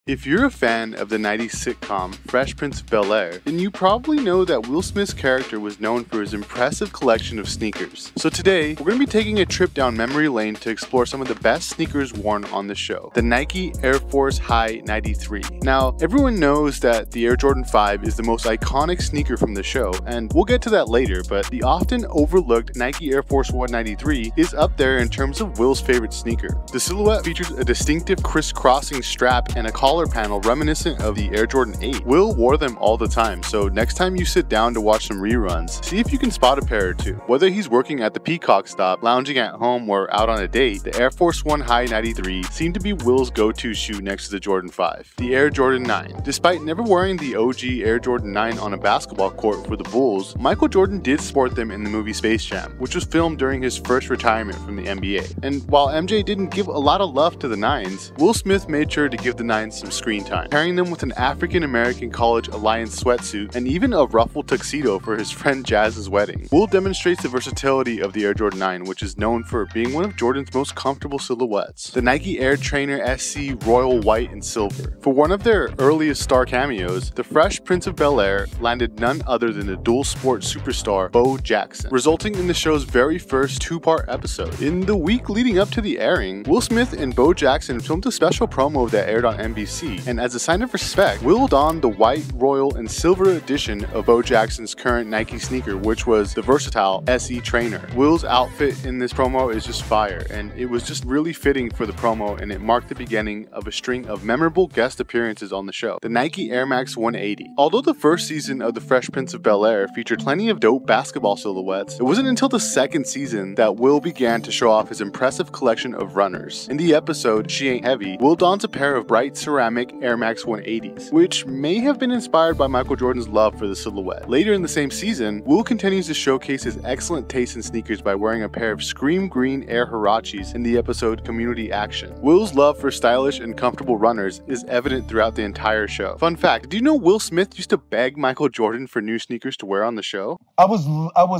If you're a fan of the 90s sitcom Fresh Prince of Bel-Air, then you probably know that Will Smith's character was known for his impressive collection of sneakers. So today, we're going to be taking a trip down memory lane to explore some of the best sneakers worn on the show. The Nike Air Force High 93. Now, everyone knows that the Air Jordan 5 is the most iconic sneaker from the show, and we'll get to that later, but the often overlooked Nike Air Force 193 is up there in terms of Will's favorite sneaker. The silhouette features a distinctive crisscrossing strap and a collar panel reminiscent of the Air Jordan 8. Will wore them all the time, so next time you sit down to watch some reruns, see if you can spot a pair or two. Whether he's working at the Peacock stop, lounging at home, or out on a date, the Air Force 1 High 93 seemed to be Will's go-to shoe next to the Jordan 5. The Air Jordan 9. Despite never wearing the OG Air Jordan 9 on a basketball court for the Bulls, Michael Jordan did sport them in the movie Space Jam, which was filmed during his first retirement from the NBA. And while MJ didn't give a lot of love to the 9s, Will Smith made sure to give the 9s some screen time, pairing them with an African-American College Alliance sweatsuit and even a ruffled tuxedo for his friend Jazz's wedding. Will demonstrates the versatility of the Air Jordan 9, which is known for being one of Jordan's most comfortable silhouettes. The Nike Air Trainer SC Royal White and Silver. For one of their earliest star cameos, the Fresh Prince of Bel-Air landed none other than the dual sport superstar Bo Jackson, resulting in the show's very first two-part episode. In the week leading up to the airing, Will Smith and Bo Jackson filmed a special promo that aired on NBC, and as a sign of respect, Will donned the white, royal, and silver edition of Bo Jackson's current Nike sneaker, which was the versatile SE Trainer. Will's outfit in this promo is just fire, and it was just really fitting for the promo, and it marked the beginning of a string of memorable guest appearances on the show. The Nike Air Max 180. Although the first season of The Fresh Prince of Bel-Air featured plenty of dope basketball silhouettes, it wasn't until the second season that Will began to show off his impressive collection of runners. In the episode She Ain't Heavy, Will dons a pair of bright ceramic Air Max 180s, which may have been inspired by Michael Jordan's love for the silhouette. Later in the same season, Will continues to showcase his excellent taste in sneakers by wearing a pair of Scream Green Air Huaraches in the episode Community Action. Will's love for stylish and comfortable runners is evident throughout the entire show. Fun fact, do you know Will Smith used to beg Michael Jordan for new sneakers to wear on the show? I was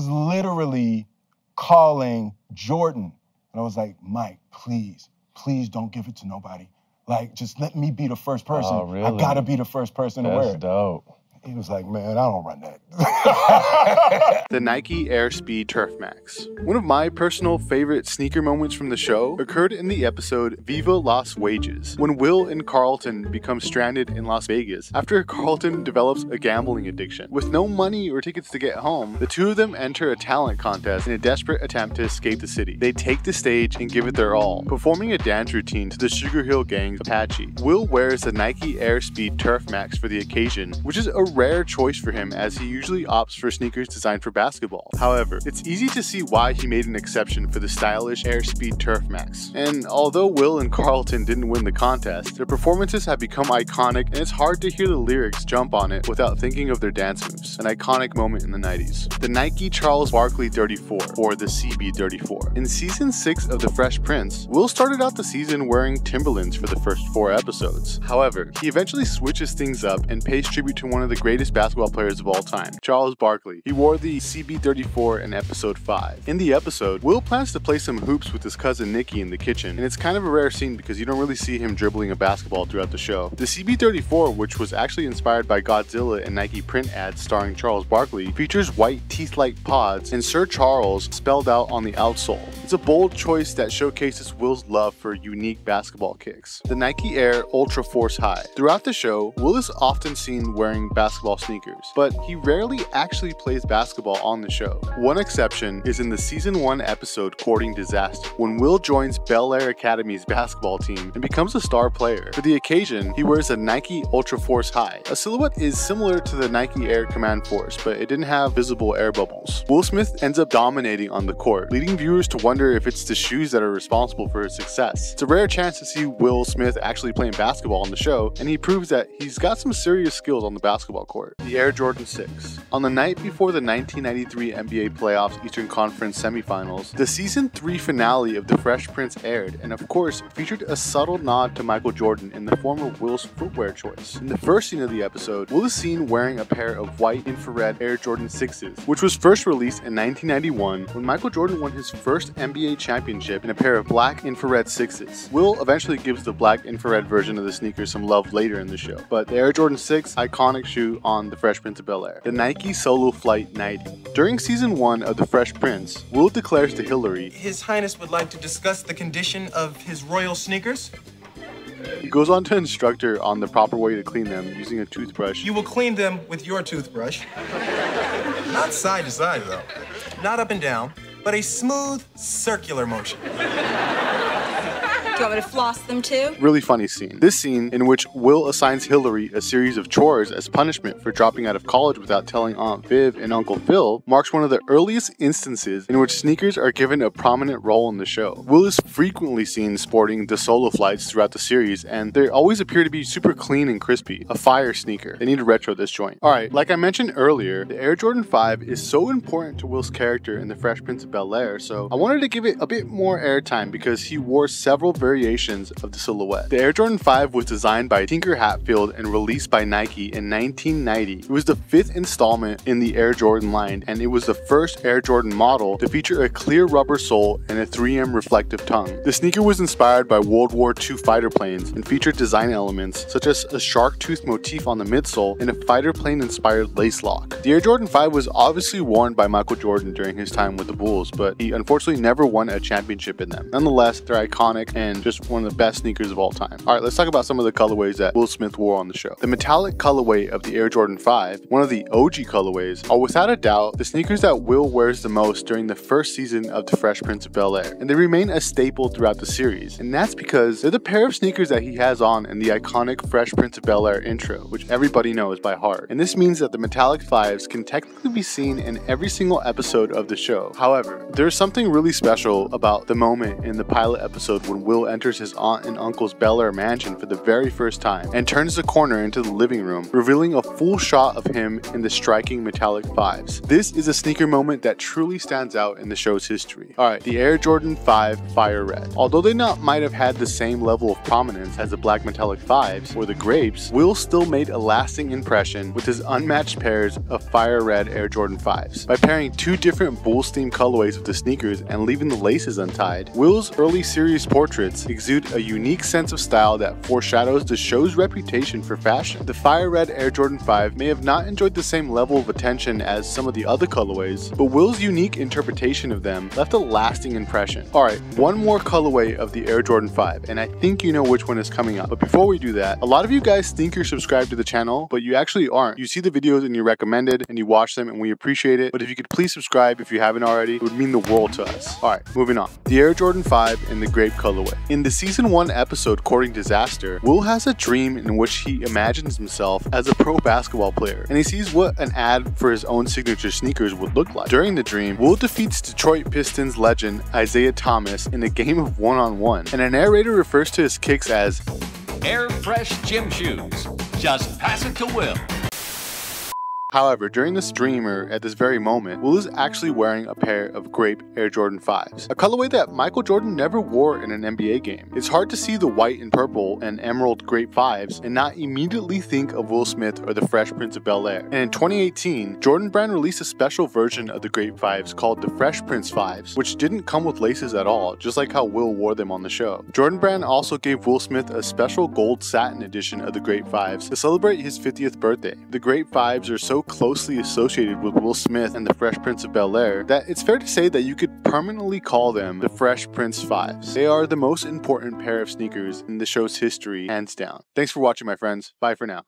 literally calling Jordan, and I was like, Mike, please don't give it to nobody. Like, just let me be the first person. Oh, really? I gotta be the first person to wear it. That's dope. He was like, man, I don't run that. The Nike Airspeed Turf Max. One of my personal favorite sneaker moments from the show occurred in the episode Viva Las Wages, when Will and Carlton become stranded in Las Vegas after Carlton develops a gambling addiction. With no money or tickets to get home, the two of them enter a talent contest in a desperate attempt to escape the city. They take the stage and give it their all, performing a dance routine to the Sugar Hill Gang's Apache. Will wears the Nike Airspeed Turf Max for the occasion, which is a rare choice for him as he usually opts for sneakers designed for basketball. However, it's easy to see why he made an exception for the stylish Airspeed Turf Max. And although Will and Carlton didn't win the contest, their performances have become iconic, and it's hard to hear the lyrics jump on it without thinking of their dance moves, an iconic moment in the 90s. The Nike Charles Barkley 34, or the CB 34. In season 6 of The Fresh Prince, Will started out the season wearing Timberlands for the first 4 episodes. However, he eventually switches things up and pays tribute to one of the greatest basketball players of all time, Charles Barkley. He wore the CB34 in episode 5. In the episode, Will plans to play some hoops with his cousin Nicky in the kitchen, and it's kind of a rare scene because you don't really see him dribbling a basketball throughout the show. The CB34, which was actually inspired by Godzilla and Nike print ads starring Charles Barkley, features white teeth-like pods and Sir Charles spelled out on the outsole. It's a bold choice that showcases Will's love for unique basketball kicks. The Nike Air Ultra Force High. Throughout the show, Will is often seen wearing basketball sneakers, but he rarely actually plays basketball on the show. One exception is in the season 1 episode Courting Disaster, when Will joins Bel-Air Academy's basketball team and becomes a star player. For the occasion, he wears a Nike Ultra Force High. A silhouette is similar to the Nike Air Command Force, but it didn't have visible air bubbles. Will Smith ends up dominating on the court, leading viewers to wonder if it's the shoes that are responsible for his success. It's a rare chance to see Will Smith actually playing basketball on the show, and he proves that he's got some serious skills on the basketball basketball court. The Air Jordan 6. On the night before the 1993 NBA playoffs Eastern Conference semifinals, the season 3 finale of The Fresh Prince aired, and of course featured a subtle nod to Michael Jordan in the form of Will's footwear choice. In the first scene of the episode, Will is seen wearing a pair of white infrared Air Jordan 6s, which was first released in 1991 when Michael Jordan won his first NBA championship in a pair of black infrared 6s. Will eventually gives the black infrared version of the sneakers some love later in the show, but the Air Jordan 6, iconic shoe on The Fresh Prince of Bel-Air. The Nike Solo Flight 90. During season 1 of The Fresh Prince, Will declares to Hillary, "His Highness would like to discuss the condition of his royal sneakers." He goes on to instruct her on the proper way to clean them using a toothbrush. "You will clean them with your toothbrush. Not side to side, though. Not up and down, but a smooth, circular motion." Do you want me to floss them too? Really funny scene. This scene, in which Will assigns Hillary a series of chores as punishment for dropping out of college without telling Aunt Viv and Uncle Phil, marks one of the earliest instances in which sneakers are given a prominent role in the show. Will is frequently seen sporting the Solo Flights throughout the series, and they always appear to be super clean and crispy. A fire sneaker. They need to retro this joint. Alright, like I mentioned earlier, the Air Jordan 5 is so important to Will's character in The Fresh Prince of Bel-Air, so I wanted to give it a bit more airtime because he wore several variations of the silhouette. The Air Jordan 5 was designed by Tinker Hatfield and released by Nike in 1990. It was the 5th installment in the Air Jordan line, and it was the first Air Jordan model to feature a clear rubber sole and a 3M reflective tongue. The sneaker was inspired by World War II fighter planes and featured design elements such as a shark tooth motif on the midsole and a fighter plane inspired lace lock. The Air Jordan 5 was obviously worn by Michael Jordan during his time with the Bulls, but he unfortunately never won a championship in them. Nonetheless, they're iconic and just one of the best sneakers of all time. Alright, let's talk about some of the colorways that Will Smith wore on the show. The metallic colorway of the Air Jordan 5, one of the OG colorways, are without a doubt the sneakers that Will wears the most during the first season of The Fresh Prince of Bel-Air, and they remain a staple throughout the series, and that's because they're the pair of sneakers that he has on in the iconic Fresh Prince of Bel-Air intro, which everybody knows by heart. And this means that the metallic 5s can technically be seen in every single episode of the show. However, there's something really special about the moment in the pilot episode when Will enters his aunt and uncle's Bel-Air mansion for the very first time and turns the corner into the living room, revealing a full shot of him in the striking metallic 5s. This is a sneaker moment that truly stands out in the show's history. Alright, the Air Jordan 5 Fire Red. Although they might have had the same level of prominence as the black metallic 5s or the Grapes, Will still made a lasting impression with his unmatched pairs of Fire Red Air Jordan 5s. By pairing two different Bulls themed colorways of the sneakers and leaving the laces untied, Will's early series portraits exude a unique sense of style that foreshadows the show's reputation for fashion. The Fire Red Air Jordan 5 may have not enjoyed the same level of attention as some of the other colorways, but Will's unique interpretation of them left a lasting impression. Alright, one more colorway of the Air Jordan 5, and I think you know which one is coming up. But before we do that, a lot of you guys think you're subscribed to the channel, but you actually aren't. You see the videos and you recommend it and you watch them and we appreciate it, but if you could please subscribe if you haven't already, it would mean the world to us. Alright, moving on. The Air Jordan 5 in the Grape colorway. In the season 1 episode Courting Disaster, Will has a dream in which he imagines himself as a pro basketball player, and he sees what an ad for his own signature sneakers would look like. During the dream, Will defeats Detroit Pistons legend Isaiah Thomas in a game of one-on-one, and a narrator refers to his kicks as Air Fresh Gym Shoes. Just pass it to Will. However, during the streamer at this very moment, Will is actually wearing a pair of Grape Air Jordan 5s, a colorway that Michael Jordan never wore in an NBA game. It's hard to see the white and purple and emerald Grape 5s and not immediately think of Will Smith or the Fresh Prince of Bel-Air. And in 2018, Jordan Brand released a special version of the Grape 5s called the Fresh Prince 5s, which didn't come with laces at all, just like how Will wore them on the show. Jordan Brand also gave Will Smith a special gold satin edition of the Grape 5s to celebrate his 50th birthday. The Grape 5s are so closely associated with Will Smith and the Fresh Prince of Bel-Air that it's fair to say that you could permanently call them the Fresh Prince 5s. They are the most important pair of sneakers in the show's history, hands down. Thanks for watching, my friends. Bye for now.